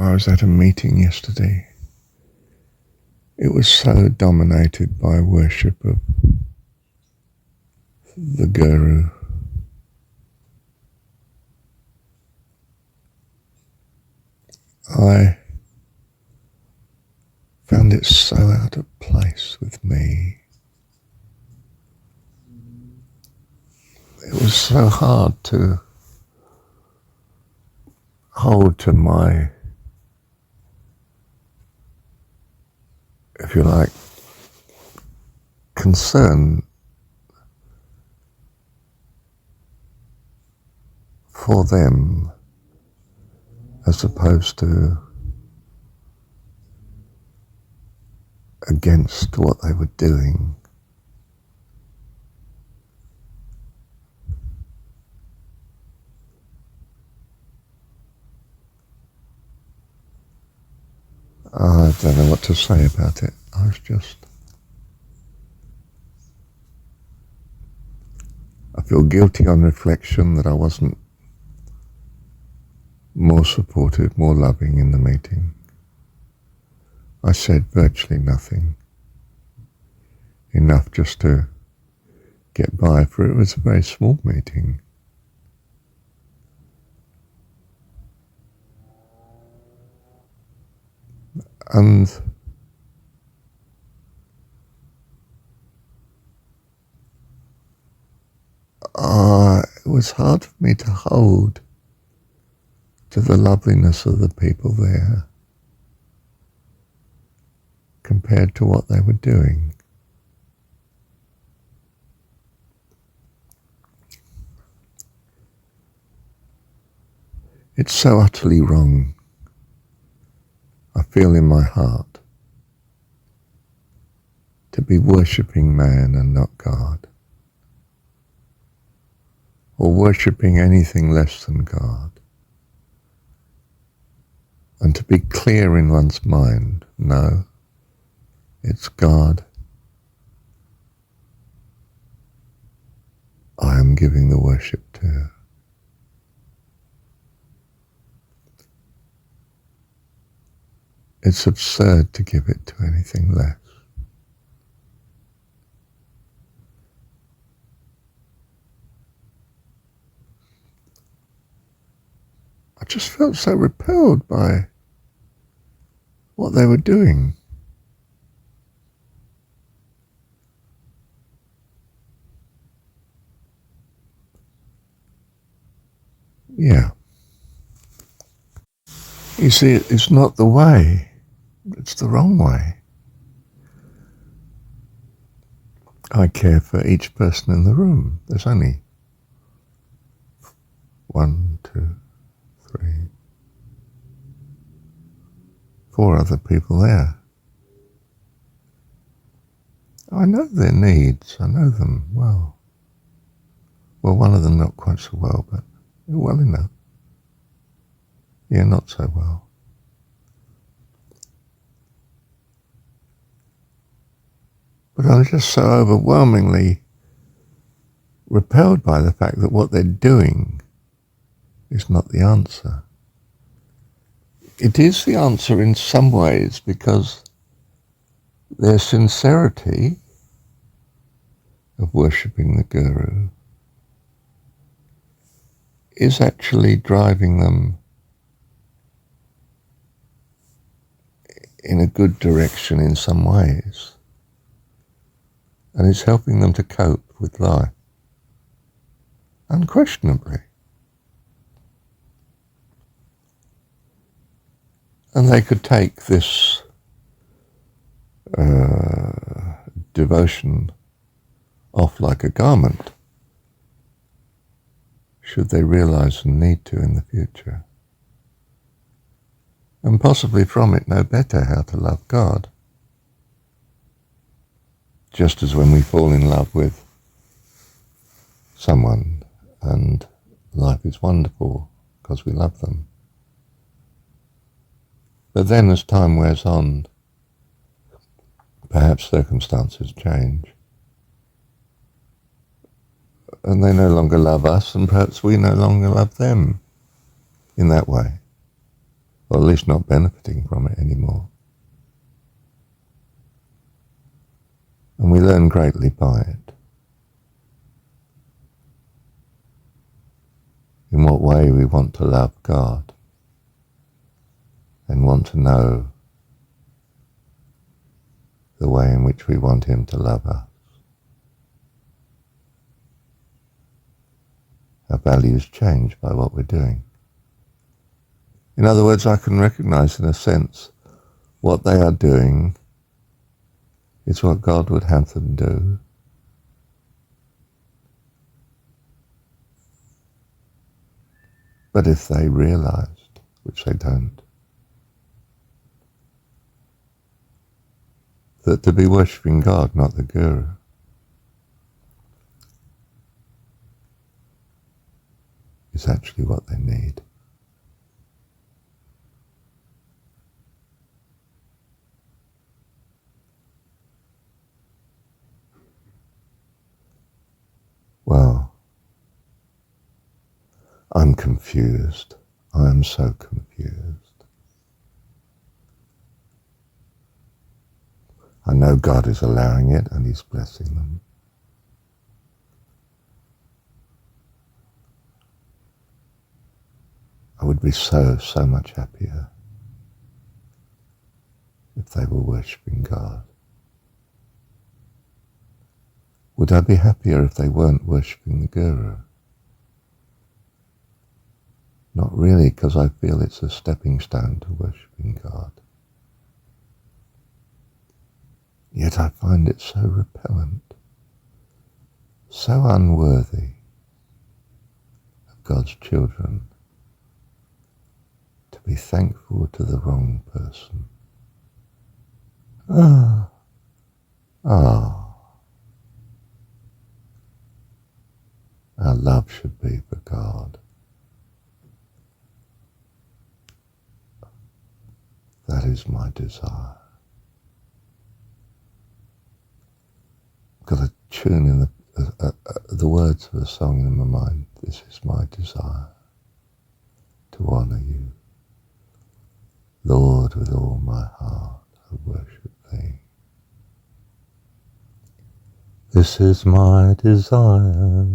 I was at a meeting yesterday. It was so dominated by worship of the guru. I found it so out of place with me. It was so hard to hold to my, if you like, concern for them as opposed to against what they were doing. I don't know what to say about it. I feel guilty on reflection that I wasn't more supportive, more loving in the meeting. I said virtually nothing. Enough just to get by, for it was a very small meeting. And it was hard for me to hold to the loveliness of the people there compared to what they were doing. It's so utterly wrong, I feel in my heart, to be worshipping man and not God, or worshipping anything less than God, and to be clear in one's mind, no, it's God I am giving the worship to. It's absurd to give it to anything less. I just felt so repelled by what they were doing. Yeah. You see, it's not the way. It's the wrong way. I care for each person in the room. There's only 1, 2, 3, 4 other people there. I know their needs. I know them well. Well, one of them not quite so well, but well enough. Yeah, not so well. But I was just so overwhelmingly repelled by the fact that what they're doing is not the answer. It is the answer in some ways because their sincerity of worshipping the guru is actually driving them in a good direction in some ways. And it's helping them to cope with life, unquestionably. And they could take this devotion off like a garment, should they realize and need to in the future. And possibly from it know better how to love God. Just as when we fall in love with someone and life is wonderful because we love them. But then as time wears on, perhaps circumstances change. And they no longer love us, and perhaps we no longer love them in that way. or at least not benefiting from it anymore. And we learn greatly by it. In what way we want to love God and want to know the way in which we want Him to love us. Our values change by what we're doing. In other words, I can recognize in a sense what they are doing is what God would have them do. But if they realized, which they don't, that to be worshipping God, not the guru, is actually what they need. Well, I'm confused. I am so confused. I know God is allowing it and He's blessing them. I would be so much happier if they were worshipping God. Would I be happier if they weren't worshipping the guru? Not really, because I feel it's a stepping stone to worshipping God. Yet I find it so repellent, so unworthy of God's children to be thankful to the wrong person. Our love should be for God. That is my desire. I've got a tune in the words of a song in my mind. This is my desire, to honour you. Lord, with all my heart I worship Thee. This is my desire,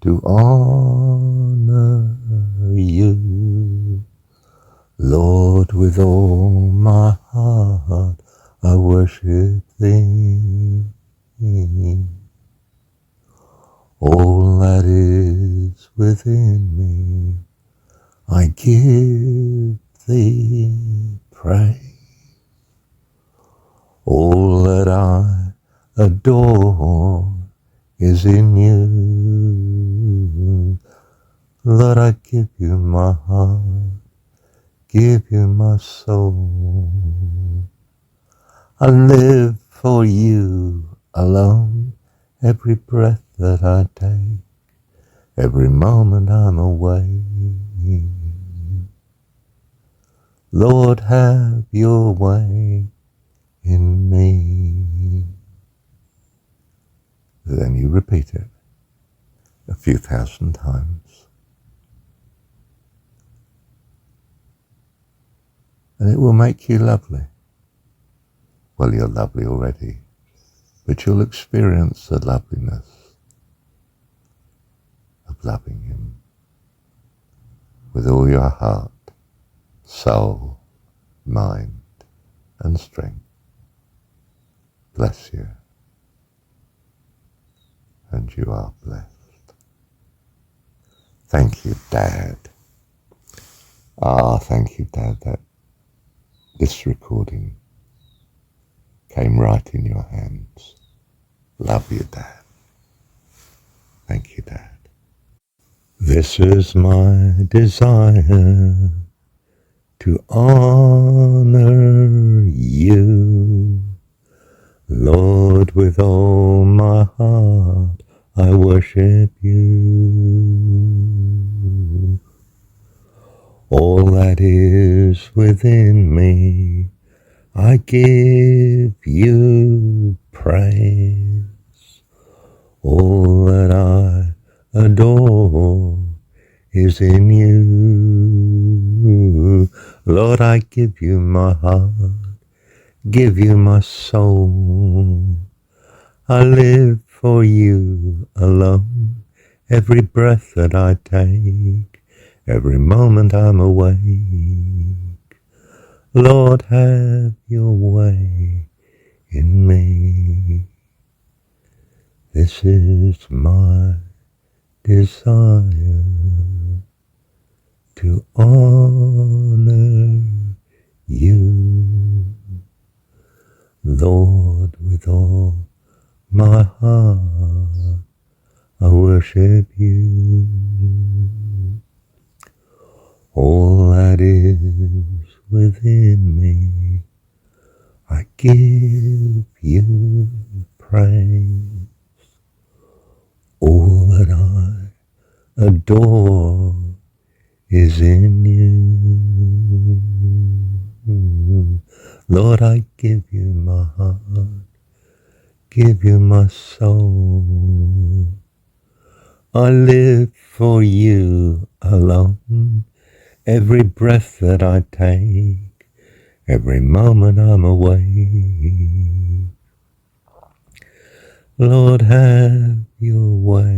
to honour you. Lord, with all my heart I worship Thee. All that is within me, I give Thee praise. All that I adore is in you. Lord, I give you my heart, give you my soul. I live for you alone, every breath that I take, every moment I'm away. Lord, have your way in me. Then you repeat it a few thousand times. And it will make you lovely. Well, you're lovely already, but you'll experience the loveliness of loving Him with all your heart, soul, mind, and strength. Bless you. And you are blessed. Thank you, Dad. Thank you, Dad, that this recording came right in your hands. Love you, Dad. Thank you, Dad. This is my desire, to honour you. Lord, with all my heart I worship you. All that is within me, I give you praise. All that I adore is in you. Lord, I give you my heart, give you my soul. I live for you alone, every breath that I take, every moment I'm awake. Lord, have your way in me. This is my desire, to honor you, Lord, with all my heart. I worship you. All that is within me, I give you praise. All that I adore is in you. Lord, I give you my heart, give you my soul. I live for you alone, every breath that I take, every moment I'm awake. Lord, have your way